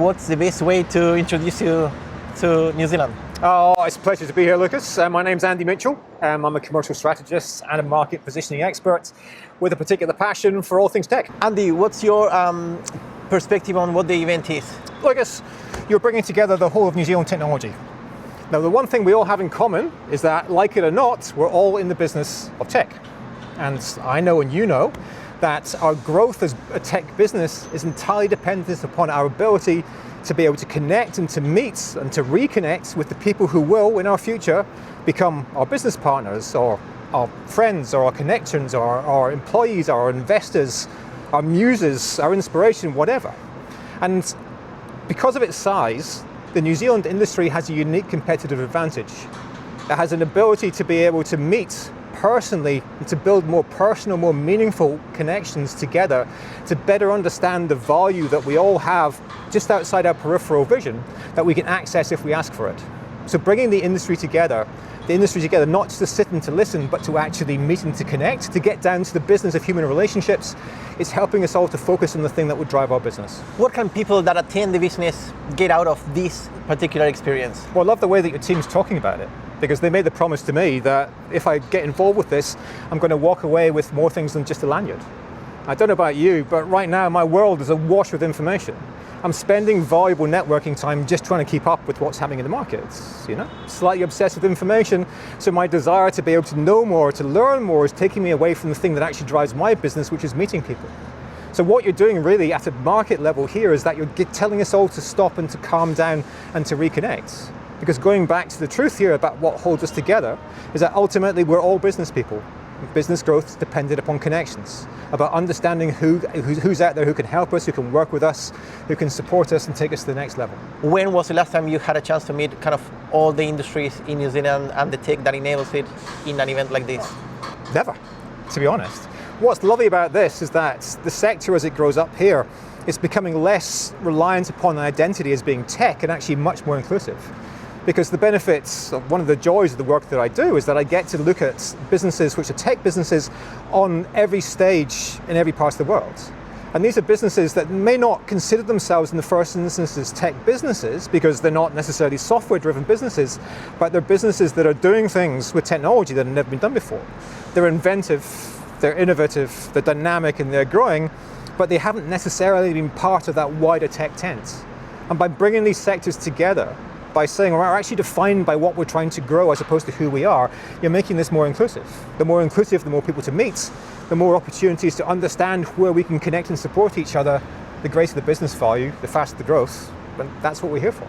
what's the best way to introduce you to New Zealand? Oh, it's a pleasure to be here, Lucas. My name's Andy Mitchell. I'm a commercial strategist and a market positioning expert with a particular passion for all things tech. Andy, what's your perspective on what the event is? Lucas, you're bringing together the whole of New Zealand technology. Now, the one thing we all have in common is that, like it or not, we're all in the business of tech. And I know and you know that our growth as a tech business is entirely dependent upon our ability to be able to connect and to meet and to reconnect with the people who will, in our future, become our business partners or our friends or our connections or our employees or our investors, our muses, our inspiration, whatever. And because of its size, the New Zealand industry has a unique competitive advantage. It has an ability to be able to meet personally and to build more personal, more meaningful connections together to better understand the value that we all have just outside our peripheral vision that we can access if we ask for it. So bringing the industry together not just to sit and to listen, but to actually meet and to connect, to get down to the business of human relationships, is helping us all to focus on the thing that would drive our business. What can people that attend the business get out of this particular experience? Well, I love the way that your team's talking about it, because they made the promise to me that if I get involved with this, I'm going to walk away with more things than just a lanyard. I don't know about you, but right now my world is awash with information. I'm spending valuable networking time just trying to keep up with what's happening in the markets, Slightly obsessed with information, so my desire to be able to know more, to learn more, is taking me away from the thing that actually drives my business, which is meeting people. So what you're doing really at a market level here is that you're telling us all to stop and to calm down and to reconnect. Because going back to the truth here about what holds us together is that ultimately we're all business people. Business growth is dependent upon connections, about understanding who's out there who can help us, who can work with us, who can support us and take us to the next level. When was the last time you had a chance to meet kind of all the industries in New Zealand and the tech that enables it in an event like this? Never, to be honest. What's lovely about this is that the sector as it grows up here is becoming less reliant upon identity as being tech and actually much more inclusive. Because the benefits, one of the joys of the work that I do is that I get to look at businesses which are tech businesses on every stage in every part of the world. And these are businesses that may not consider themselves in the first instance as tech businesses because they're not necessarily software-driven businesses, but they're businesses that are doing things with technology that have never been done before. They're inventive, they're innovative, they're dynamic and they're growing, but they haven't necessarily been part of that wider tech tent. And by bringing these sectors together, by saying we're actually defined by what we're trying to grow as opposed to who we are, you're making this more inclusive. The more inclusive, the more people to meet, the more opportunities to understand where we can connect and support each other, the greater the business value, the faster the growth, and that's what we're here for.